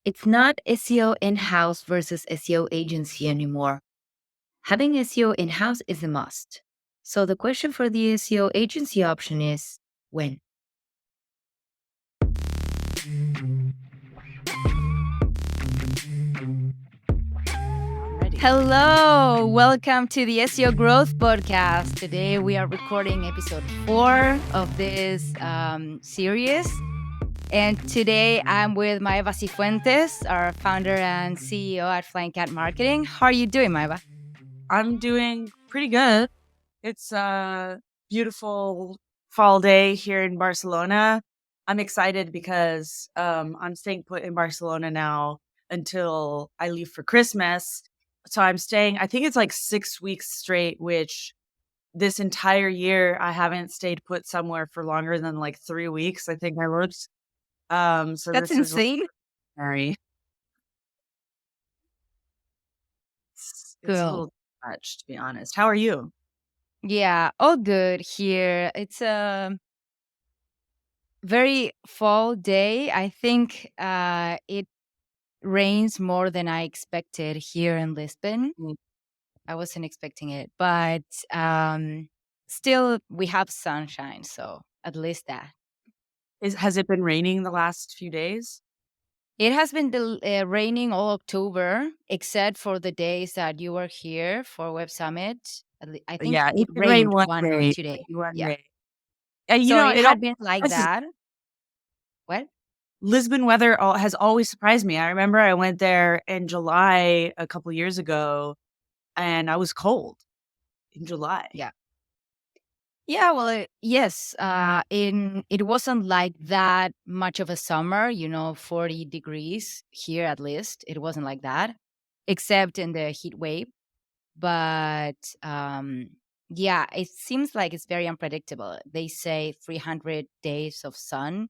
It's not SEO in-house versus SEO agency anymore. Having SEO in-house is a must. So the question for the SEO agency option is when? Hello, welcome to the SEO Growth Podcast. Today we are recording episode 4 of this series. And today I'm with Maeva Cifuentes, our founder and CEO at Flying Cat Marketing. How are you doing, Maeva? I'm doing pretty good. It's a beautiful fall day here in Barcelona. I'm excited because I'm staying put in Barcelona now until I leave for Christmas. So I'm staying, I think it's like 6 weeks straight, which this entire year I haven't stayed put somewhere for longer than like 3 weeks. I think I wrote. So That's this is insane. very, it's a Cool. little much, to be honest. How are you? Yeah, all good here. It's a very fall day. I think it rains more than I expected here in Lisbon. Mm. I wasn't expecting it, but still we have sunshine, so at least that. Has it been raining the last few days? It has been raining all October, except for the days that you were here for Web Summit. I think Yeah, it it rained rained one 1 or 2 day, days. one Yeah. day. And, So it it all had been like this is that. What? Lisbon weather has always surprised me. I remember I went there in July a couple years ago, and I was cold in July. Yeah. Yeah, well, yes. It wasn't like that much of a summer, 40 degrees here at least. It wasn't like that, except in the heat wave. But yeah, it seems like it's very unpredictable. They say 300 days of sun,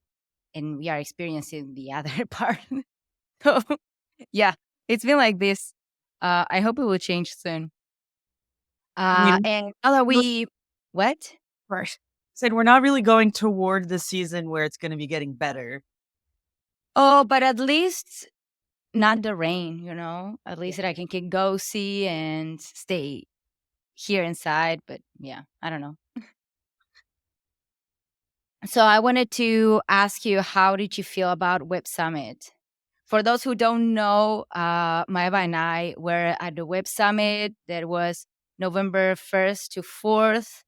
and we are experiencing the other part. So yeah, it's been like this. I hope it will change soon. I mean, And now that we what? first said we're not really going toward the season where it's gonna be getting better. Oh, but at least not the rain, At Yeah. least that I can get see and stay here inside. But yeah, I don't know. So I wanted to ask you, how did you feel about Web Summit? For those who don't know, Maeva and I were at the Web Summit that was November 1st to 4th.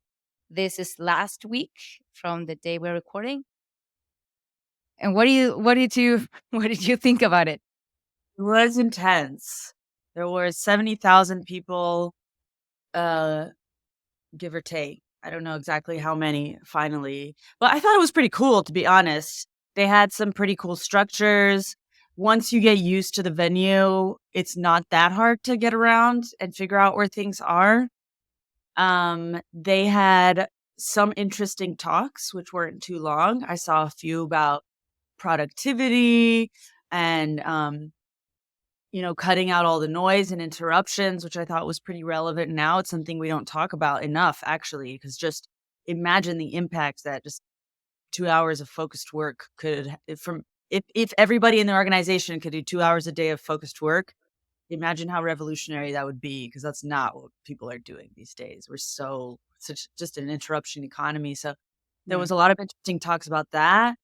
This is last week from the day we're recording. And what did you what did you think about it? It was intense. There were 70,000 people, uh, give or take. I don't know exactly how many finally, but I thought it was pretty cool, to be honest. They had some pretty cool structures. Once you get used to the venue, it's not that hard to get around and figure out where things are. They had some interesting talks, which weren't too long. I saw a few about productivity and cutting out all the noise and interruptions, which I thought was pretty relevant now. It's something we don't talk about enough, actually, because just imagine the impact that just 2 hours of focused work could if everybody in the organization could do 2 hours a day of focused work, imagine how revolutionary that would be, because that's not what people are doing these days. We're such just an interruption economy. So there Yeah. was a lot of interesting talks about that.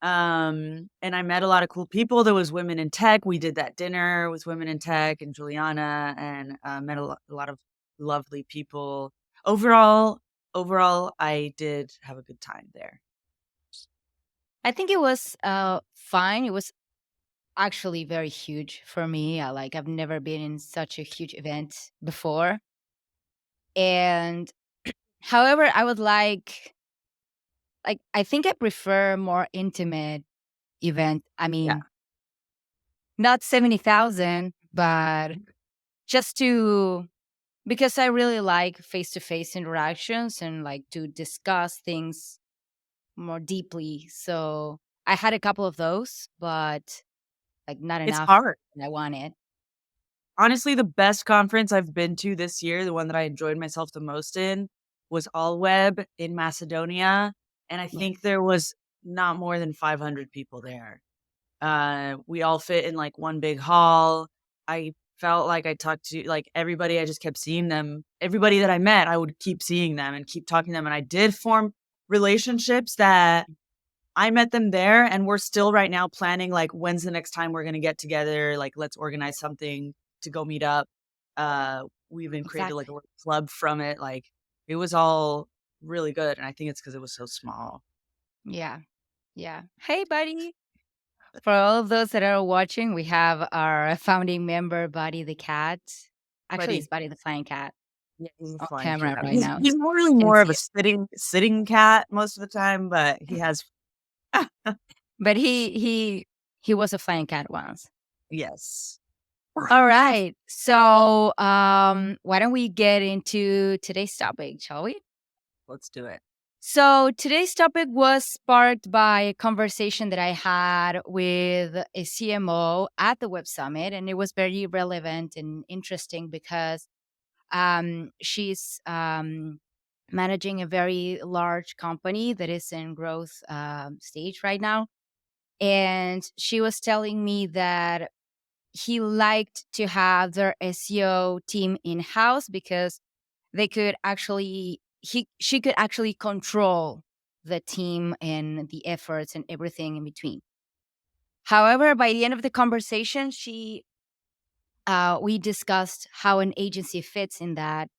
And I met a lot of cool people. There was women in tech. We did that dinner with women in tech and Juliana, and met a lot of lovely people. Overall, I did have a good time there. I think it was fine. It was actually very huge for me. I've never been in such a huge event before. And however, I would I think I prefer more intimate event. I Yeah, mean, not 70,000, but just to because I really like face-to-face interactions and like to discuss things more deeply. So I had a couple of those, but not it's enough hard. that I wanted. Honestly, the best conference I've been to this year, the one that I enjoyed myself the most in, was All Web in Macedonia, and I Yeah. think there was not more than 500 people there. We all fit in like one big hall. I felt like I talked to like everybody. I just kept seeing them. Everybody that I met, I would keep seeing them and keep talking to them. And I did form relationships that I met them there, and we're still right now planning like when's the next time we're gonna get together. Like let's organize something to go meet up. We even created like a Exactly. little club from it. Like it was all really good, and I think it's because it was so small. Yeah. Yeah. Hey, buddy. For all of those that are watching, we have our founding member, Buddy the cat. Actually, Buddy, it's Buddy the flying cat yeah, he's a on flying camera cat. right now. He's more really You can more of see a it. sitting cat most of the time, but he has But he was a flying cat once. yes. All right. So, why don't we get into today's topic, shall we? Let's do it. So, today's topic was sparked by a conversation that I had with a CMO at the Web Summit, and it was very relevant and interesting because she's managing a very large company that is in growth stage right now. And she was telling me that he liked to have their SEO team in house because they could actually she could actually control the team and the efforts and everything in between. However, by the end of the conversation, she we discussed how an agency fits in that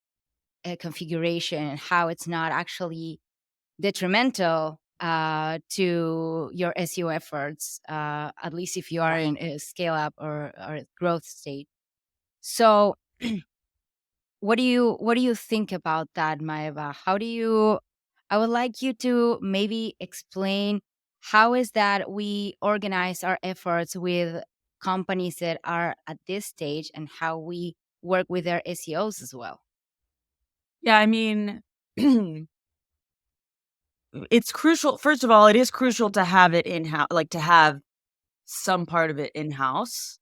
configuration and how it's not actually detrimental to your SEO efforts, at least if you are in a scale up or growth state. So, what do you think about that, Maeva? How do you? I would like you to maybe explain how is that we organize our efforts with companies that are at this stage and how we work with their SEOs as well. Yeah, I mean, it's crucial. First of all, it is crucial to have it in house, like to have some part of it in house,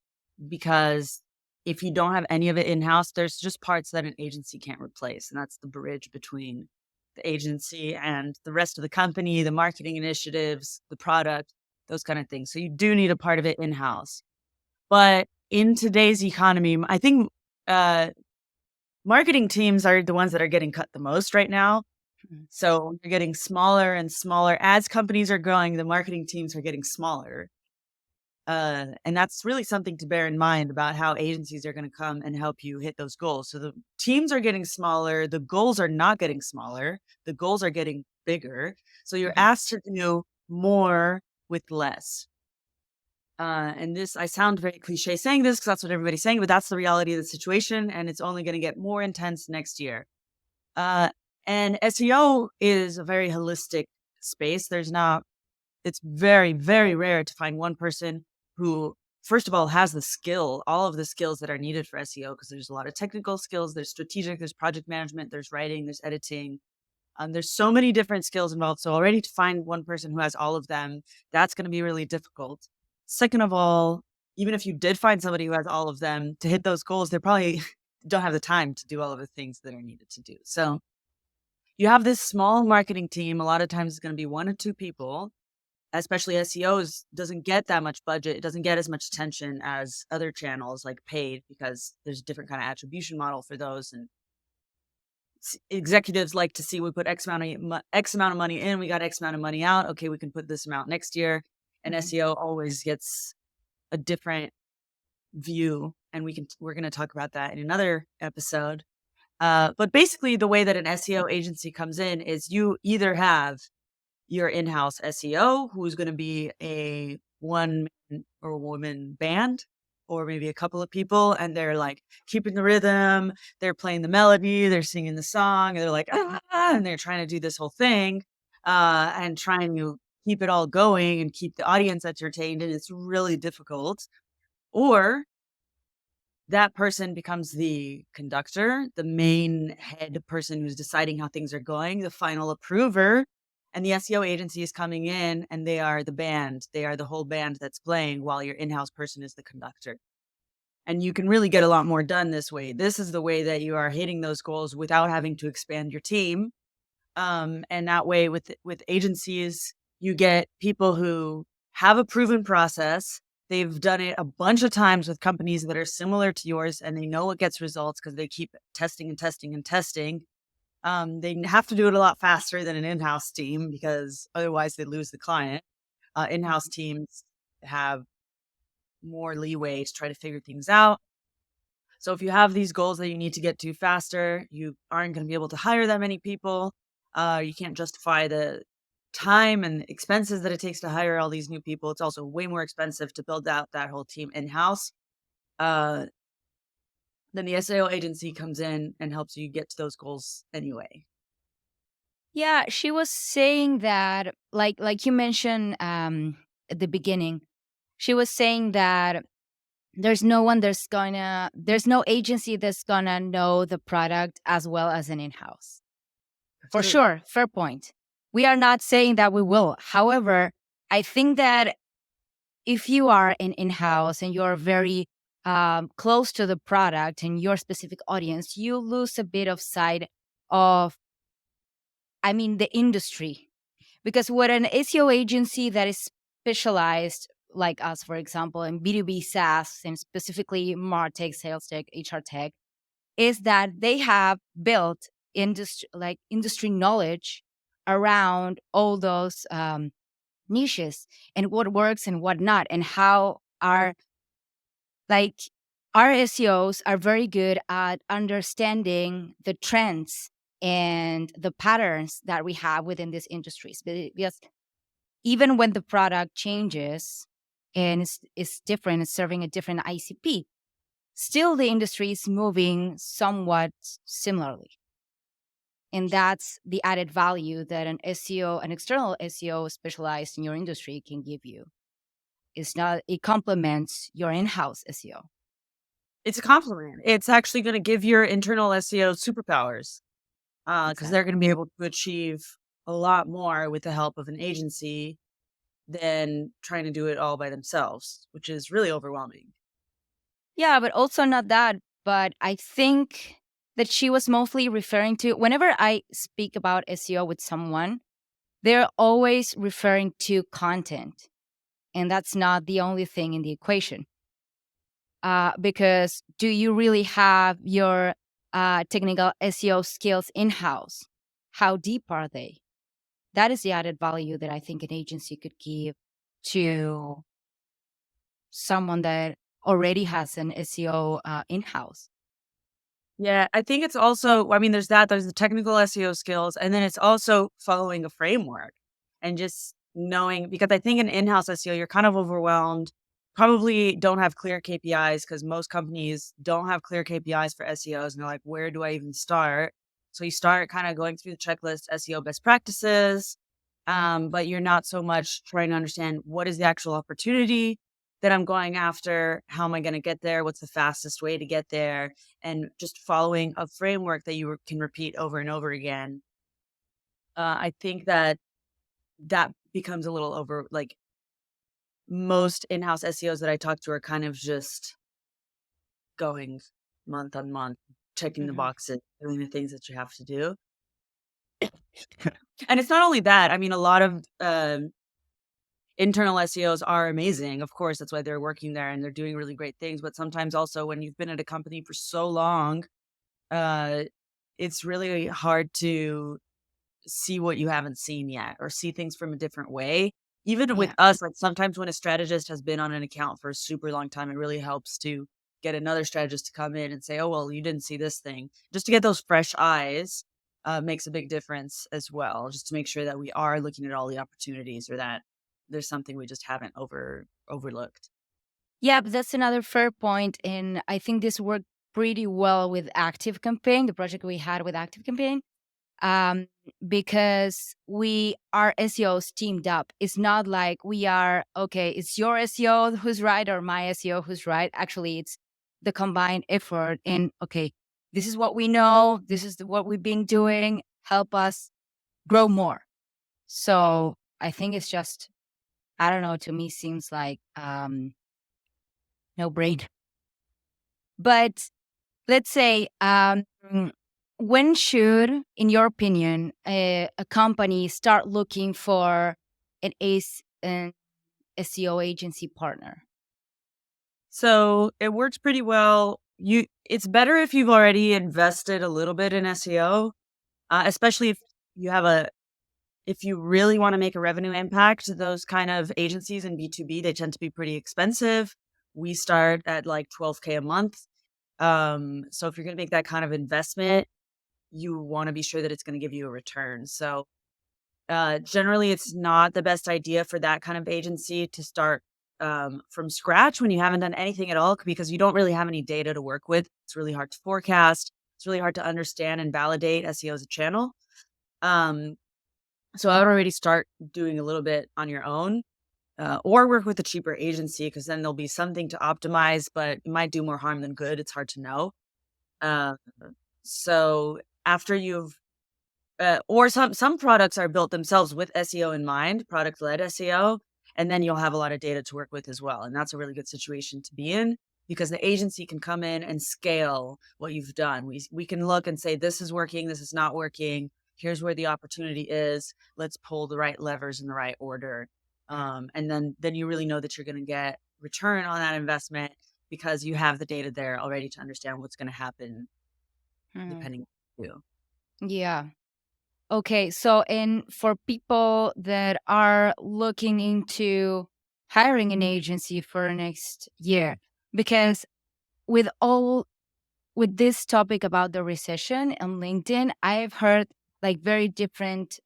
because if you don't have any of it in house, there's just parts that an agency can't replace. And that's the bridge between the agency and the rest of the company, the marketing initiatives, the product, those kind of things. So you do need a part of it in house. But in today's economy, I think uh, marketing teams are the ones that are getting cut the most right now. Mhm. So they're getting smaller and smaller. As companies are growing, the marketing teams are getting smaller. And that's really something to bear in mind about how agencies are going to come and help you hit those goals. So the teams are getting smaller. The goals are not getting smaller. The goals are getting bigger. So you're Mhm. asked to do more with less. And this, I sound very cliche saying this because that's what everybody's saying, but that's the reality of the situation. And it's only going to get more intense next year. Uh, and SEO is a very holistic space. It's very, very rare to find one person who, first of all, has the skill, all of the skills that are needed for SEO, because there's a lot of technical skills, there's strategic, there's project management, there's writing, there's editing. There's so many different skills involved. So already to find one person who has all of them, that's going to be really difficult. Second of all, even if you did find somebody who has all of them to hit those goals, they probably don't have the time to do all of the things that are needed to do. So you have this small marketing team. A lot of times it's going to be one or two people, especially SEOs doesn't get that much budget. It doesn't get as much attention as other channels like paid, because there's a different kind of attribution model for those. And executives like to see we put X amount of money in, we got X amount of money out. Okay, we can put this amount next year. And Mhm. SEO always gets a different view. And we're going to talk about that in another episode. But basically the way that an SEO agency comes in is you either have your in-house SEO, who's going to be a one man or woman band, or maybe a couple of people, and they're like keeping the rhythm, they're playing the melody, they're singing the song, and they're like, and they're trying to do this whole thing, and trying to keep it all going and keep the audience entertained. And it's really difficult. Or that person becomes the conductor, the main head person who's deciding how things are going, the final approver. And the SEO agency is coming in and they are the band. They are the whole band that's playing while your in house person is the conductor. And you can really get a lot more done this way. This is the way that you are hitting those goals without having to expand your team. And that way, with agencies, you get people who have a proven process. They've done it a bunch of times with companies that are similar to yours, and they know what gets results because they keep testing and testing and testing. They have to do it a lot faster than an in-house team because otherwise they lose the client. In-house teams have more leeway to try to figure things out. So if you have these goals that you need to get to faster, you aren't going to be able to hire that many people. You can't justify the time and expenses that it takes to hire all these new people. It's also way more expensive to build out that whole team in-house. Uh, then the SEO agency comes in and helps you get to those goals anyway. Yeah, she was saying that, like you mentioned at the beginning, she was saying that there's no agency that's gonna know the product as well as an in-house. That's For true. sure, fair point. We are not saying that we will. However, I think that if you are an in-house and you're very close to the product and your specific audience, you lose a bit of sight of, the industry. Because what an SEO agency that is specialized, like us, for example, in B2B SaaS and specifically MarTech, Sales Tech, HR Tech, is that they have built industry knowledge around all those niches and what works and what not, and how like our SEOs are very good at understanding the trends and the patterns that we have within these industries. Because even when the product changes and is different, it's serving a different ICP, still the industry is moving somewhat similarly. And that's the added value that an SEO, an external SEO specialized in your industry can give you. It complements your in-house SEO. It's a compliment. It's actually going to give your internal SEO superpowers because they're Exactly. going to be able to achieve a lot more with the help of an agency than trying to do it all by themselves, which is really overwhelming. Yeah, but also not that. But I think that she was mostly referring to, whenever I speak about SEO with someone, they're always referring to content. And that's not the only thing in the equation. Because do you really have your technical SEO skills in house? How deep are they? That is the added value that I think an agency could give to someone that already has an SEO in house. Yeah, I think it's also, I mean, there's the technical SEO skills, and then it's also following a framework and just knowing, because I think in in-house SEO, you're kind of overwhelmed, probably don't have clear KPIs because most companies don't have clear KPIs for SEOs. And they're like, where do I even start? So you start kind of going through the checklist, SEO best practices, but you're not so much trying to understand what is the actual opportunity that I'm going after, how am I going to get there, what's the fastest way to get there, and just following a framework that you can repeat over and over again. I think that becomes a little over, like, most in-house SEOs that I talk to are kind of just going month on month, checking the Mhm. boxes, doing the things that you have to do. And it's not only that. I mean, a lot of internal SEOs are amazing. Of course, that's why they're working there and they're doing really great things. But sometimes also when you've been at a company for so long, uh, it's really hard to see what you haven't seen yet or see things from a different way. Even with Yeah. us, like sometimes when a strategist has been on an account for a super long time, it really helps to get another strategist to come in and say, oh, well, you didn't see this thing. Just to get those fresh eyes makes a big difference as well, just to make sure that we are looking at all the opportunities or that there's something we just haven't overlooked. Yeah, but that's another fair point. And I think this worked pretty well with Active Campaign, the project we had with Active Campaign, um, because we are SEOs teamed up. It's not like we are, okay, it's your SEO who's right or my SEO who's right. Actually, it's the combined effort. And okay, this is what we know. This is what we've been doing. Help us grow more. So I think it's just, I don't know, to me seems like no brainer. But let's say, when should, in your opinion, a company start looking for an SEO agency partner? So it works pretty well. It's better if you've already invested a little bit in SEO, especially if you have if you really want to make a revenue impact. Those kind of agencies in B2B, they tend to be pretty expensive. We start at like 12K a month. So if you're going to make that kind of investment, you want to be sure that it's going to give you a return. So generally, it's not the best idea for that kind of agency to start from scratch when you haven't done anything at all, because you don't really have any data to work with. It's really hard to forecast. It's really hard to understand and validate SEO as a channel. Um, so I would already start doing a little bit on your own, or work with a cheaper agency, because then there'll be something to optimize, but it might do more harm than good. It's hard to know. Uh, so after you've or some products are built themselves with SEO in mind, product-led SEO, and then you'll have a lot of data to work with as well. And that's a really good situation to be in, because the agency can come in and scale what you've done. We can look and say, this is working, this is not working. Here's where the opportunity is. Let's pull the right levers in the right order. And then you really know that you're going to get return on that investment, because you have the data there already to understand what's going to happen Mhm. depending on you. Yeah. Okay. So, and for people that are looking into hiring an agency for next year, because with all with this topic about the recession and LinkedIn, I've heard like very different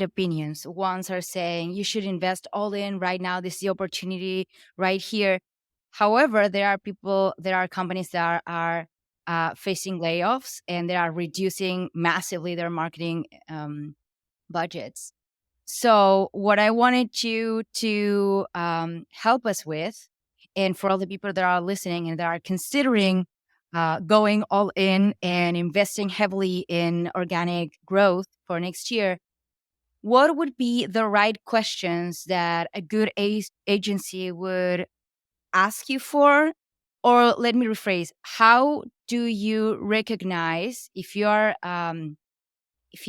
opinions. Ones are saying you should invest all in right now. This is the opportunity right here. However, there are companies that are facing layoffs, and they are reducing massively their marketing budgets. So, what I wanted you to help us with, and for all the people that are listening and that are considering going all in and investing heavily in organic growth for next year, what would be the right questions that a good agency would ask you for? Or let me rephrase, how do you recognize if you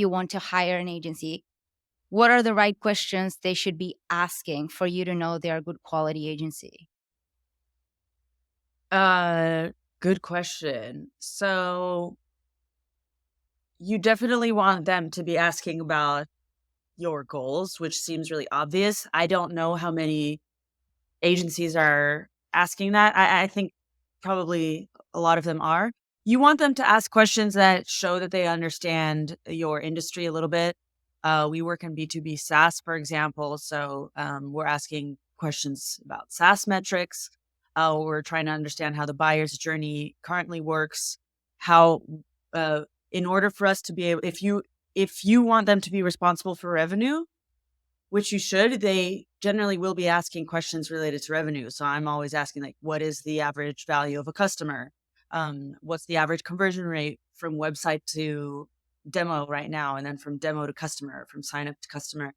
want to hire an agency, what are the right questions they should be asking for you to know they're a good quality agency? Uh, Good question. So you definitely want them to be asking about your goals, which seems really obvious. I don't know how many agencies are asking that. I think probably a lot of them are. You want them to ask questions that show that they understand your industry a little bit. We work in B2B SaaS, for example. So we're asking questions about SaaS metrics. We're trying to understand how the buyer's journey currently works. How, uh, in order for us to be able, if you want them to be responsible for revenue, which you should, they generally will be asking questions related to revenue. So I'm always asking, like, what is the average value of a customer? What's the average conversion rate from website to demo right now? And then from demo to customer, from sign up to customer.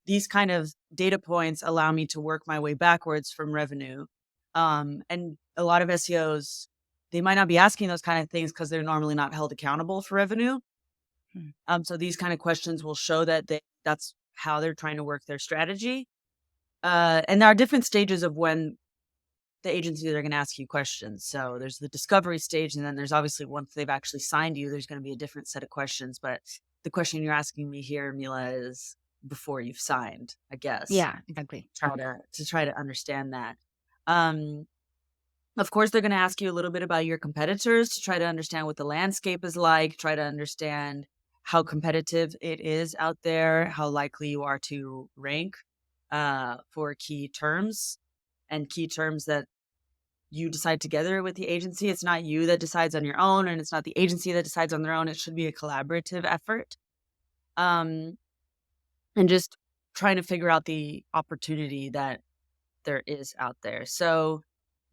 These kind of data points allow me to work my way backwards from revenue. And a lot of SEOs, they might not be asking those kind of things because they're normally not held accountable for revenue. Hmm. So these kind of questions will show that that's how they're trying to work their strategy. And there are different stages of when the agencies are going to ask you questions. So there's the discovery stage, and then there's obviously once they've actually signed you, there's going to be a different set of questions. But the question you're asking me here, Mila, is before you've signed, I guess. Yeah, exactly. Try to understand that. Um, of course, they're going to ask you a little bit about your competitors to try to understand what the landscape is like, try to understand how competitive it is out there, how likely you are to rank for key terms and key terms that you decide together with the agency. It's not you that decides on your own, and it's not the agency that decides on their own. It should be a collaborative effort. Um, and just trying to figure out the opportunity that there is out there. So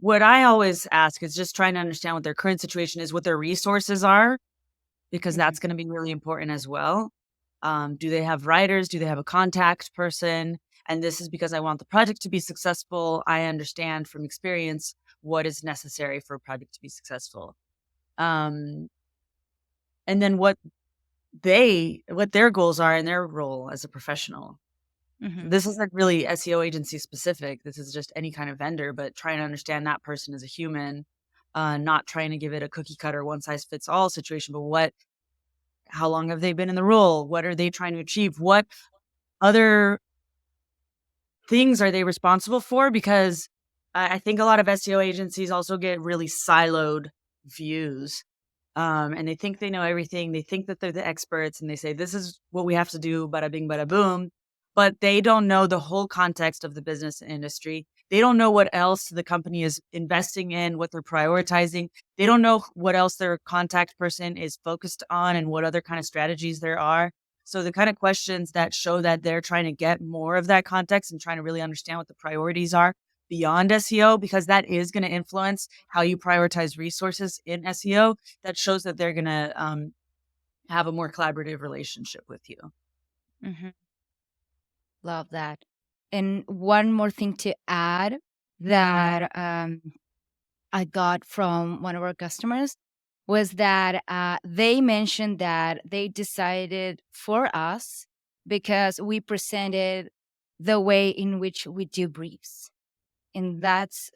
what I always ask is just trying to understand what their current situation is, what their resources are, because Mhm. that's going to be really important as well. Do they have writers? Do they have a contact person? And this is because I want the project to be successful. I understand from experience what is necessary for a project to be successful. Um, and then what their goals are in their role as a professional. This isn't really SEO agency specific. This is just any kind of vendor, but trying to understand that person as a human, not trying to give it a cookie cutter, one size fits all situation, but how long have they been in the role? What are they trying to achieve? What other things are they responsible for? Because I think a lot of SEO agencies also get really siloed views. And they think they know everything. They think that they're the experts and they say, this is what we have to do, bada bing, bada boom. But they don't know the whole context of the business industry. They don't know what else the company is investing in, what they're prioritizing. They don't know what else their contact person is focused on and what other kind of strategies there are. So the kind of questions that show that they're trying to get more of that context and trying to really understand what the priorities are beyond SEO, because that is going to influence how you prioritize resources in SEO. That shows that they're going to have a more collaborative relationship with you. Mm-hmm. Love that. And one more thing to add that I got from one of our customers was that they mentioned that they decided for us because we presented the way in which we do briefs. And that's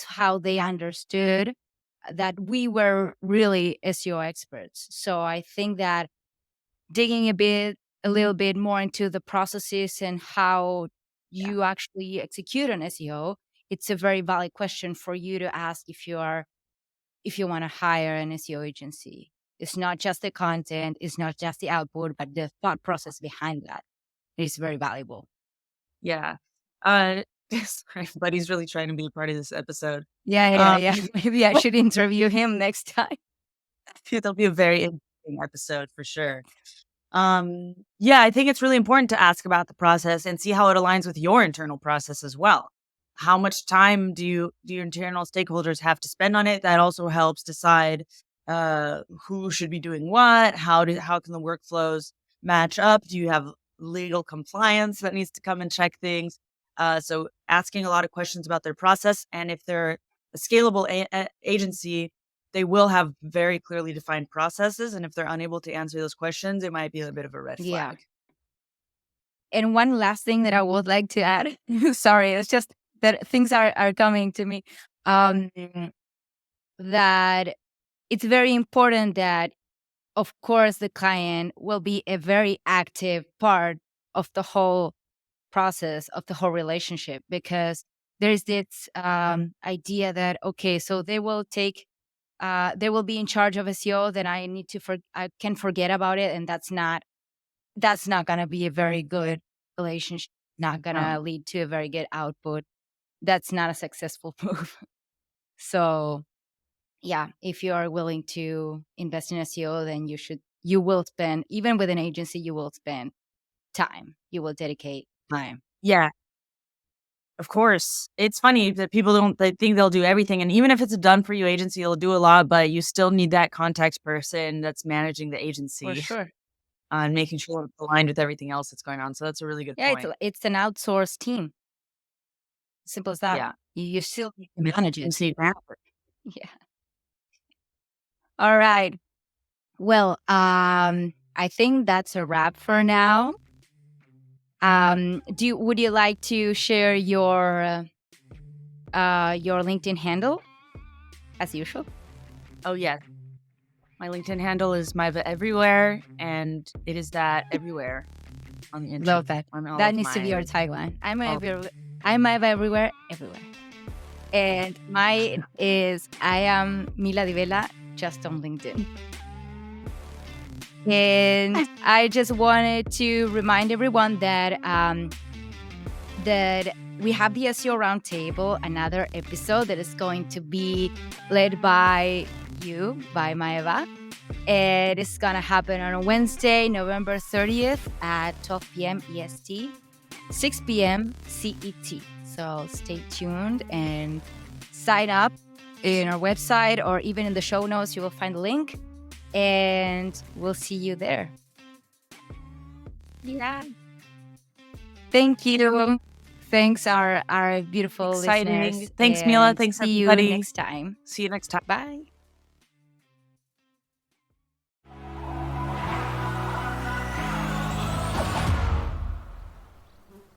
how they understood that we were really SEO experts. So I think that digging a little bit more into the processes and how you actually execute an SEO, it's a very valid question for you to ask if you want to hire an SEO agency. It's not just the content, it's not just the output, but the thought process behind that is very valuable. Yeah. Buddy's really trying to be a part of this episode. Yeah. Maybe I should interview him next time. It'll be a very interesting episode for sure. Yeah, I think it's really important to ask about the process and see how it aligns with your internal process as well. How much time do your internal stakeholders have to spend on it? That also helps decide who should be doing what. How can the workflows match up? Do you have legal compliance that needs to come and check things? So asking a lot of questions about their process, and if they're a scalable agency, they will have very clearly defined processes. And if they're unable to answer those questions, it might be a bit of a red flag. Yeah. And one last thing that I would like to add, sorry, it's just that things are coming to me, that it's very important that, of course, the client will be a very active part of the whole process, of the whole relationship, because there's this idea that, okay, so they will be in charge of SEO, then I can forget about it, and that's not going to be a very good relationship, not going to lead to a very good output. That's not a successful move. So yeah, if you are willing to invest in SEO, then you will spend, even with an agency, you will spend time, you will dedicate time. Yeah. Of course. It's funny that they think they'll do everything. And even if it's a done for you agency, you'll do a lot, but you still need that contact person that's managing the agency. For sure. And making sure it's aligned with everything else that's going on. So that's a really good point. Yeah, it's an outsourced team. Simple as that. Yeah. You still need to manage it. Yeah. All right. Well, I think that's a wrap for now. Would you like to share your LinkedIn handle as usual? Oh yeah. My LinkedIn handle is Maeva Everywhere, and it is that everywhere on the internet. Love that. That needs to be our tagline. I'm Maeva Everywhere, everywhere. And mine is I am Mila Di Vela, just on LinkedIn. And I just wanted to remind everyone that that we have the SEO Roundtable, another episode that is going to be led by Maeva. It is going to happen on a Wednesday, November 30th at 12 p.m. EST, 6 p.m. CET. So stay tuned and sign up in our website, or even in the show notes, you will find the link. And we'll see you there. Yeah. Thank you. Thanks, our beautiful listeners. Thanks, Mila. Thanks, everybody. See you next time. See you next time. Bye.